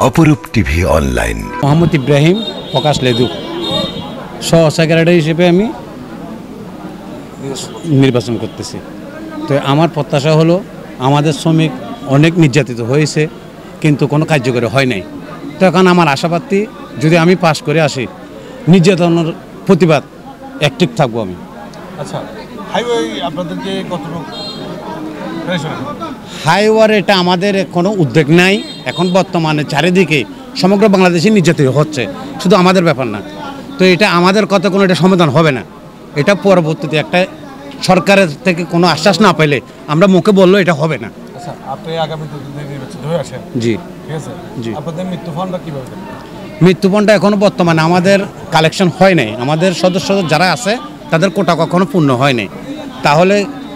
অপরূপ TV online. Mohammad Ibrahim, প্রকাশ লেদুক, সহ secretary হিসেবে আমি নির্বাচন করতেছি। তো আমার প্রত্যাশা হলো, আমাদের শ্রমিক অনেক নির্যাতিত হয়েছে, কিন্তু কোনো কার্যকরী হয় নাই। তো এখন আমার আশাবাদী, যদি আমি পাশ করে আসি, নির্যাতনের প্রতিবাদ অ্যাক্টিভ থাকবো আমি। আচ্ছা, হাইওয়ে আপনাদেরকে কতটুকু হাইওয়ার এটা আমাদের কোনো উদ্যোগ নাই। এখন বর্তমানে চারিদিকে সমগ্র বাংলাদেশে নির্যাতিত হচ্ছে, শুধু আমাদের ব্যাপার না। তো এটা আমাদের কথা কোনো এটা সমাধান হবে না। এটা পরবর্তীতে একটা সরকারের থেকে কোনো আশ্বাস না পেলে আমরা মুখে বললেও এটা হবে না। আচ্ছা, আপনি আগামী দুদিন নির্বাচিত হয়ে আসেন, জি ঠিক আছে? জি। আপনাদের মৃত্যু ফান্ডটা কীভাবে দেবেন? মৃত্যুপণটা এখনও বর্তমানে আমাদের কালেকশন হয় নাই। আমাদের সদস্য যারা আছে তাদের কোটা কখনো পূর্ণ হয় নাই, তাহলে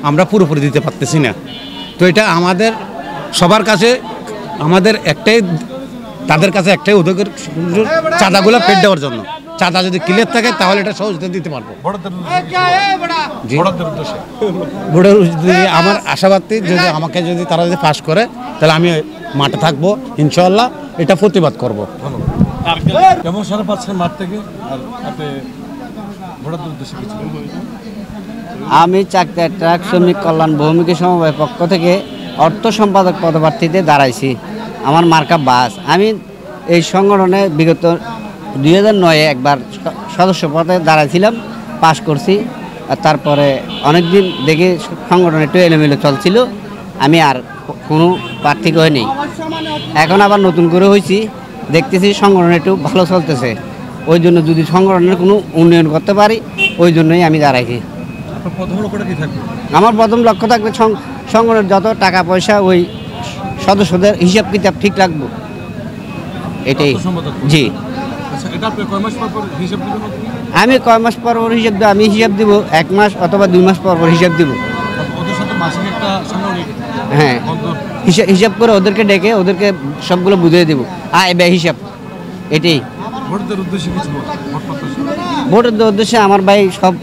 আমরা পুরোপুরি দিতে পারতেছি না। তো এটা আমাদের সবার কাছে আমাদের একটাই, তাদের কাছে একটাই উদ্যোগের, চাঁদাগুলো পেট দেওয়ার জন্য। চাঁদা যদি ক্লিয়ার থাকে তাহলে এটা সহজে দিতে পারবো। ভোটের যদি আমার আশাবাদী, যদি আমাকে যদি তারা যদি পাস করে, তাহলে আমি মাঠে থাকবো ইনশাআল্লাহ, এটা প্রতিবাদ করবো। কেমন সারা পাচ্ছেন মাঠ থেকে? আর আপনি ভোটারদের উদ্দেশ্যে কিছু বলবেন? আমি চাকদা ট্রাক শ্রমিক কল্যাণ বহুমুখী সমবায় পক্ষ থেকে অর্থ সম্পাদক পদপ্রার্থীতে দাঁড়াইছি। আমার মার্কা বাস। আমি এই সংগঠনে বিগত 2009-এ একবার সদস্য পদে দাঁড়াইছিলাম, পাশ করছি। আর তারপরে অনেক দিন দেখে সংগঠন একটু এলোমেলো চলছিল, আমি আর কোনো প্রার্থী হয়ে নেই। এখন আবার নতুন করে হয়েছি, দেখতেছি সংগঠন একটু ভালো চলতেছে। ওই জন্য যদি সংগঠনের কোনো উন্নয়ন করতে পারি, ওই জন্যই আমি দাঁড়াইছি। আপনার প্রথম লক্ষ্যটা কী থাকবে? আমার প্রথম লক্ষ্য থাকবে সংগঠনের যত টাকা পয়সা ওই সদস্যদের হিসাব কিতাব ঠিক রাখবো, এটাই। জি। আচ্ছা, এটা আপনি কয় মাস পর হিসাব দিবেন? আমি কয় মাস পর হিসাব দেবো? আমি হিসাব দিব 1 মাস অথবা 2 মাস পর হিসাব দিব। ওদের সাথে মাসিক একটা সাংগঠনিক, হ্যাঁ, হিসাব করে ওদেরকে ডেকে ওদেরকে সবগুলো বুঝিয়ে দেবো, আয় ব্যয় হিসাব, এটাই। ভোটারদের উদ্দেশ্যে কিছু বলুন। ভোটের উদ্দেশ্যে আমার ভাই সব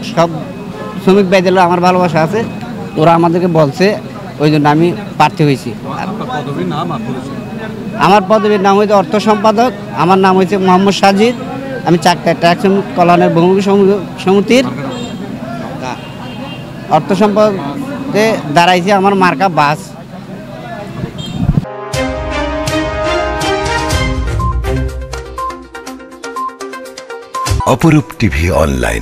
শ্রমিক ভাইদের আমার ভালোবাসা আছে, ওরা আমাদেরকে বলছে, ওই জন্য আমি প্রার্থী হয়েছি। আমার পদবীর নাম হয়েছে অর্থ সম্পাদক। আমার নাম হয়েছে মোহাম্মদ সাজিদ। আমি চাকদা ট্রাক শ্রমিক কল্যাণের বহুমুখী সমিতির অর্থ সম্পাদকে দাঁড়াইছি। আমার মার্কা বাস। অপরূপ টিভি অনলাইন।